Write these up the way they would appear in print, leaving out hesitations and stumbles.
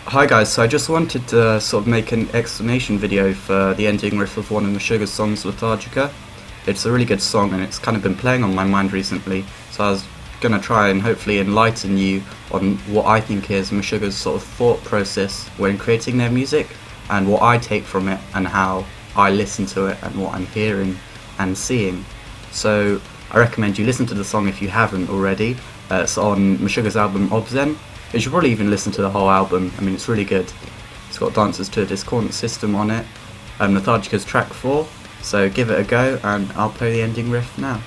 Hi guys, so I just wanted to sort of make an explanation video for the ending riff of one of Meshuggah's songs, Lethargica. It's a really good song and it's kind of been playing on my mind recently, so I was going to try and hopefully enlighten you on what I think is Meshuggah's sort of thought process when creating their music, and what I take from it and how I listen to it and what I'm hearing and seeing. So I recommend you listen to the song if you haven't already. It's on Meshuggah's album Obzen. You should probably even listen to the whole album. I mean, it's really good. It's got Dances to a Discordant System on it. Lethargica's track 4, so give it a go and I'll play the ending riff now.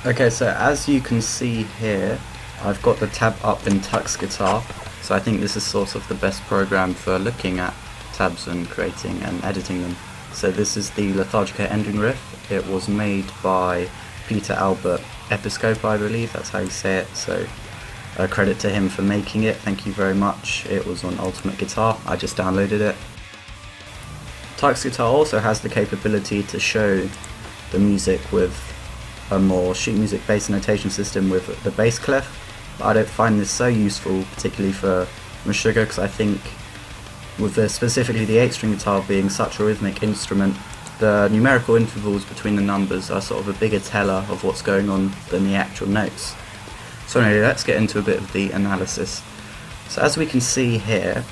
Okay, so as you can see here, I've got the tab up in Tux Guitar, so I think this is sort of the best program for looking at tabs and creating and editing them. So this is the Lethargica ending riff. It was made by Peter Albert Episcope, I believe, that's how you say it, so credit to him for making it, thank you very much. It was on Ultimate Guitar, I just downloaded it. Tux Guitar also has the capability to show the music with a more sheet music based notation system with the bass clef, but I don't find this so useful, particularly for Meshuggah, because I think with specifically the 8-string guitar being such a rhythmic instrument, the numerical intervals between the numbers are sort of a bigger teller of what's going on than the actual notes. So anyway, let's get into a bit of the analysis. So as we can see here,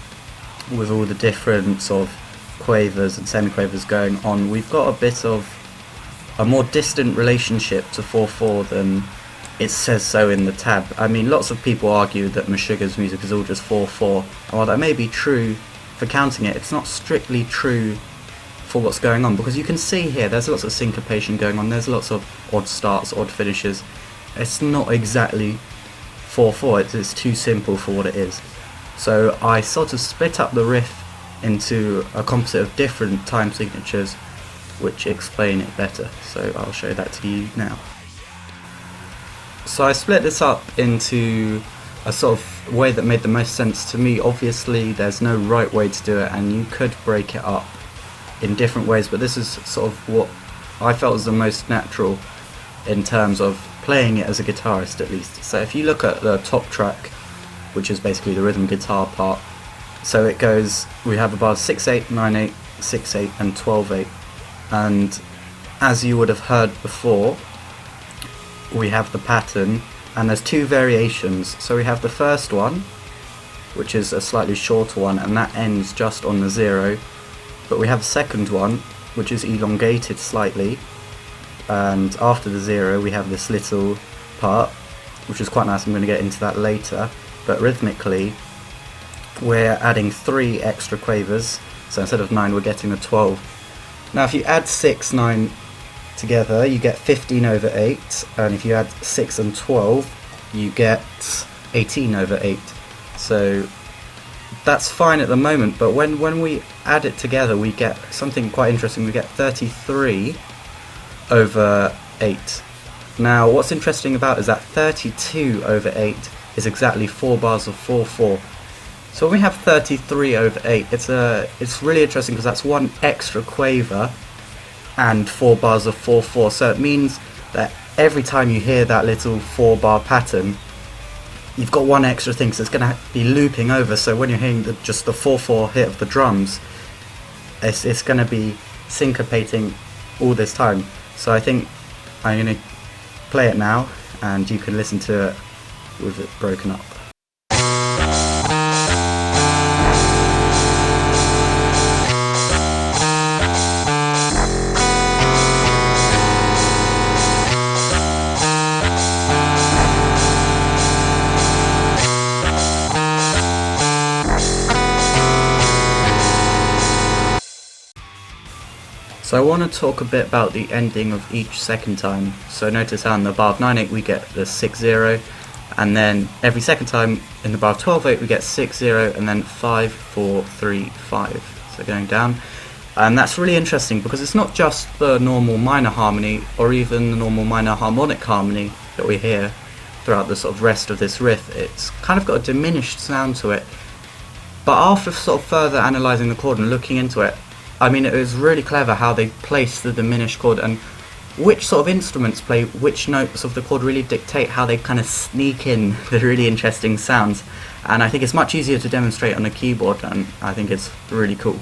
with all the different sort of quavers and semiquavers going on, we've got a bit of a more distant relationship to 4/4 than it says so in the tab. I mean, lots of people argue that Meshuggah's music is all just 4/4, and while that may be true for counting it, it's not strictly true for what's going on, because you can see here there's lots of syncopation going on, there's lots of odd starts, odd finishes. It's not exactly 4/4, it's too simple for what it is. So I sort of split up the riff into a composite of different time signatures which explain it better, so I'll show that to you now. So I split this up into a sort of way that made the most sense to me. Obviously there's no right way to do it and you could break it up in different ways, but this is sort of what I felt was the most natural in terms of playing it as a guitarist at least. So if you look at the top track, which is basically the rhythm guitar part, so it goes, we have about 6/8, 9/8, 6/8 and 12/8. And as you would have heard before, we have the pattern and there's two variations. So we have the first one, which is a slightly shorter one, and that ends just on the 0, but we have a second one which is elongated slightly, and after the 0 we have this little part which is quite nice. I'm going to get into that later, but rhythmically we're adding 3 extra quavers, so instead of 9 we're getting a 12. Now if you add 6, 9 together you get 15/8, and if you add 6 and 12 you get 18/8. So that's fine at the moment, but when we add it together we get something quite interesting. We get 33/8. Now what's interesting about is that 32/8 is exactly 4 bars of 4/4. So when we have 33/8, it's really interesting because that's 1 extra quaver and 4 bars of 4/4. So it means that every time you hear that little 4-bar pattern, you've got 1 extra thing, so it's going to be looping over. So when you're hearing just the 4/4 hit of the drums, it's going to be syncopating all this time. So I think I'm going to play it now and you can listen to it with it broken up. So I want to talk a bit about the ending of each second time. So notice how in the bar of 9/8 we get the 6/0, and then every second time in the bar of 12/8 we get 6/0 and then 5/4/3/5, so going down. And that's really interesting because it's not just the normal minor harmony or even the normal minor harmonic harmony that we hear throughout the sort of rest of this riff. It's kind of got a diminished sound to it, but after sort of further analysing the chord and looking into it, I mean, it was really clever how they placed the diminished chord, and which sort of instruments play which notes of the chord really dictate how they kind of sneak in the really interesting sounds. And I think it's much easier to demonstrate on a keyboard, and I think it's really cool.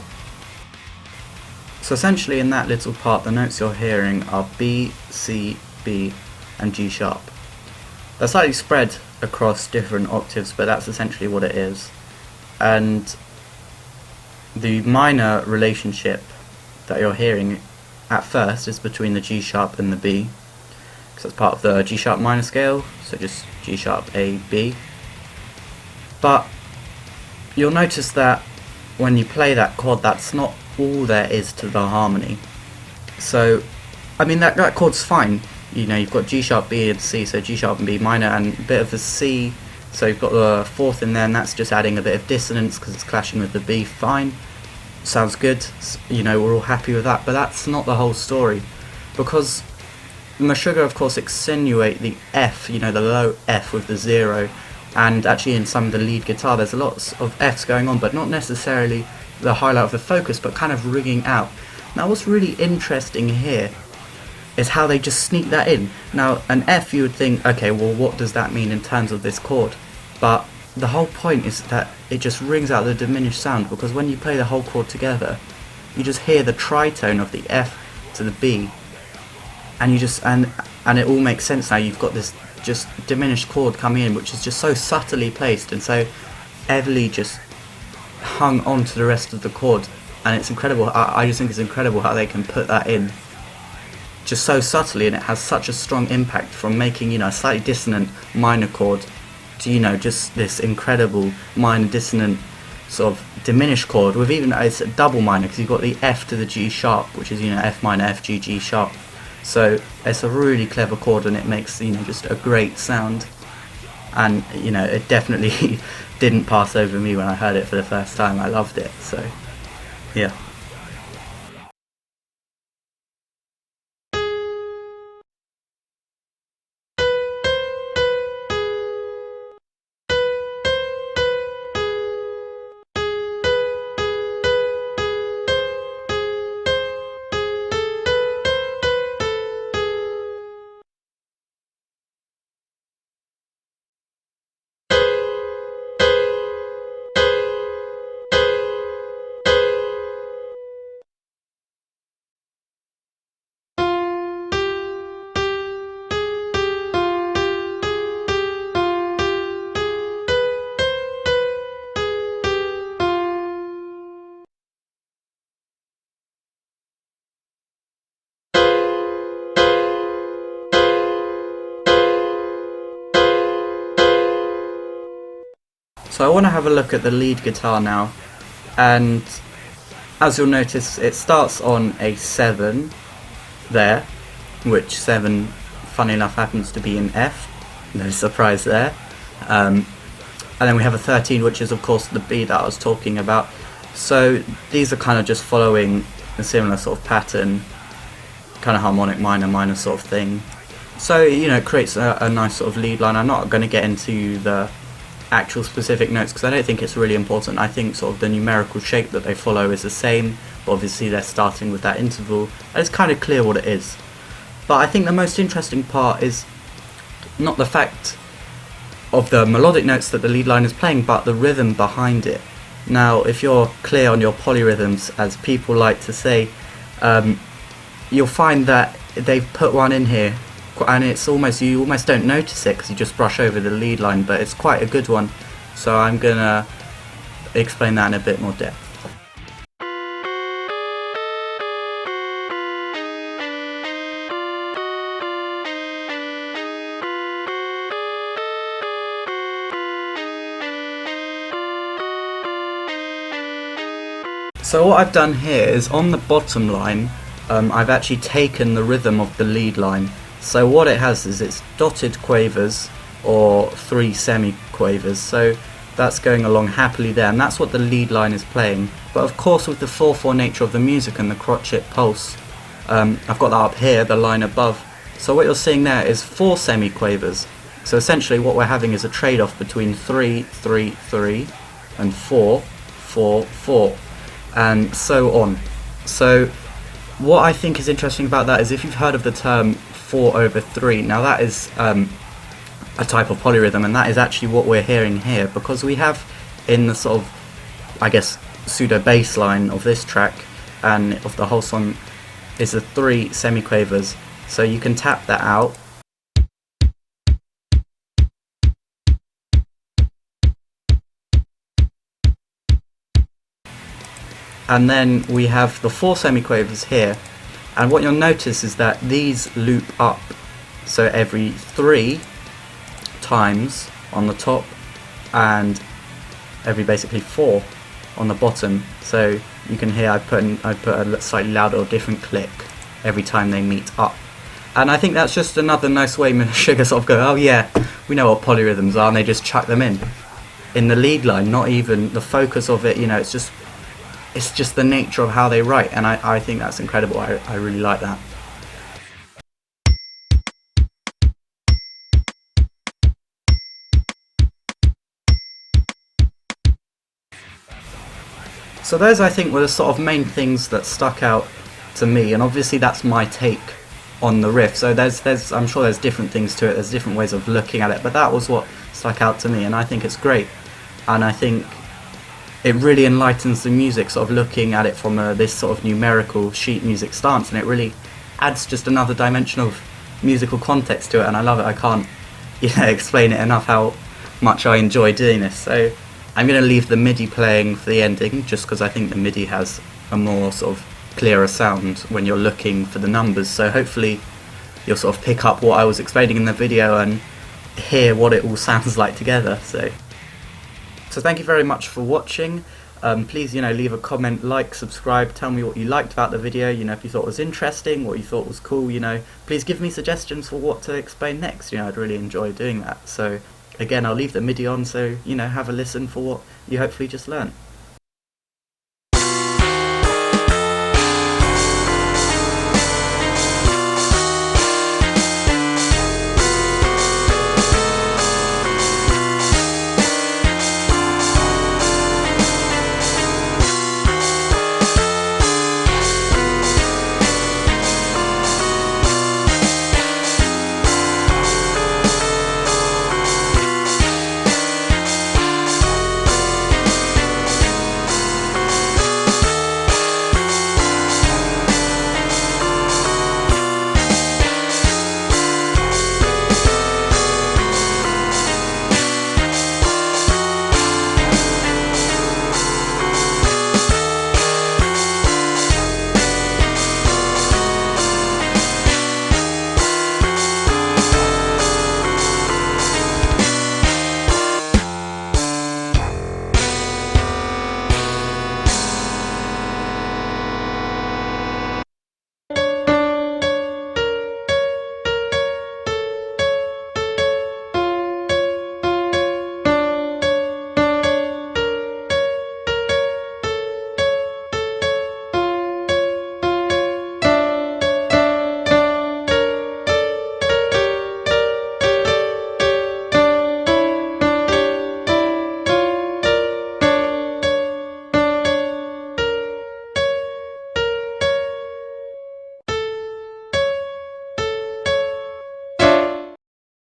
So essentially in that little part, the notes you're hearing are B, C, B and G sharp. They're slightly spread across different octaves, but that's essentially what it is. And the minor relationship that you're hearing at first is between the G sharp and the B, because that's part of the G sharp minor scale, so just G sharp A, B. But you'll notice that when you play that chord, that's not all there is to the harmony. So I mean, that chord's fine. You know, you've got G sharp, B and C, so G sharp and B minor, and a bit of the C, so you've got the fourth in there, and that's just adding a bit of dissonance because it's clashing with the B. Fine, sounds good, you know, we're all happy with that, but that's not the whole story, because Meshuggah of course accentuate the F, you know, the low F with the 0, and actually in some of the lead guitar there's lots of Fs going on, but not necessarily the highlight of the focus, but kind of ringing out. Now what's really interesting here is how they just sneak that in. Now an F, you would think, okay, well what does that mean in terms of this chord? But the whole point is that it just rings out the diminished sound, because when you play the whole chord together, you just hear the tritone of the F to the B, and you just and it all makes sense now. You've got this just diminished chord coming in, which is just so subtly placed and so heavily just hung on to the rest of the chord, and it's incredible. I just think it's incredible how they can put that in just so subtly, and it has such a strong impact from making, you know, a slightly dissonant minor chord to, you know, just this incredible minor dissonant sort of diminished chord with even, it's a double minor because you've got the F to the G sharp, which is, you know, F minor, F, G, G sharp. So it's a really clever chord, and it makes, you know, just a great sound. And, you know, it definitely didn't pass over me when I heard it for the first time. I loved it, so yeah. So I want to have a look at the lead guitar now, and as you'll notice, it starts on a 7 there, which 7, funny enough, happens to be in F, no surprise there. And then we have a 13, which is of course the B that I was talking about. So these are kind of just following a similar sort of pattern, kind of harmonic minor, minor sort of thing. So, you know, it creates a nice sort of lead line. I'm not going to get into the actual specific notes because I don't think it's really important. I think sort of the numerical shape that they follow is the same, but obviously they're starting with that interval, and it's kind of clear what it is. But I think the most interesting part is not the fact of the melodic notes that the lead line is playing, but the rhythm behind it. Now, if you're clear on your polyrhythms, as people like to say, you'll find that they've put one in here, and it's almost, you almost don't notice it because you just brush over the lead line, but it's quite a good one. So I'm gonna explain that in a bit more depth. So what I've done here is on the bottom line, I've actually taken the rhythm of the lead line. So what it has is it's dotted quavers, or 3 semiquavers. So that's going along happily there, and that's what the lead line is playing. But of course, with the 4/4 nature of the music and the crotchet pulse, I've got that up here, the line above. So what you're seeing there is 4 semiquavers. So essentially what we're having is a trade-off between 3, 3, 3 and 4, 4, 4, and so on. So what I think is interesting about that is if you've heard of the term 4/3, now that is a type of polyrhythm, and that is actually what we're hearing here, because we have in the sort of, I guess, pseudo bass line of this track and of the whole song is the 3 semiquavers. So you can tap that out. And then we have the 4 semiquavers here, and what you'll notice is that these loop up, so every 3 times on the top and every basically 4 on the bottom. So you can hear I put a slightly louder or different click every time they meet up. And I think that's just another nice way Meshuggah sort of go, oh yeah, we know what polyrhythms are, and they just chuck them in the lead line, not even the focus of it, you know, it's just the nature of how they write, and I think that's incredible. I really like that. So those, I think, were the sort of main things that stuck out to me, and obviously that's my take on the riff. So I'm sure there's different things to it, there's different ways of looking at it, but that was what stuck out to me, and I think it's great. And I think it really enlightens the music, sort of looking at it from this sort of numerical sheet music stance, and it really adds just another dimension of musical context to it, and I love it. I can't explain it enough how much I enjoy doing this. So I'm going to leave the MIDI playing for the ending, just because I think the MIDI has a more sort of clearer sound when you're looking for the numbers, so hopefully you'll sort of pick up what I was explaining in the video and hear what it all sounds like together. So thank you very much for watching. Please, leave a comment, like, subscribe, tell me what you liked about the video, if you thought it was interesting, what you thought was cool, please give me suggestions for what to explain next, I'd really enjoy doing that. So again, I'll leave the MIDI on, so, have a listen for what you hopefully just learned.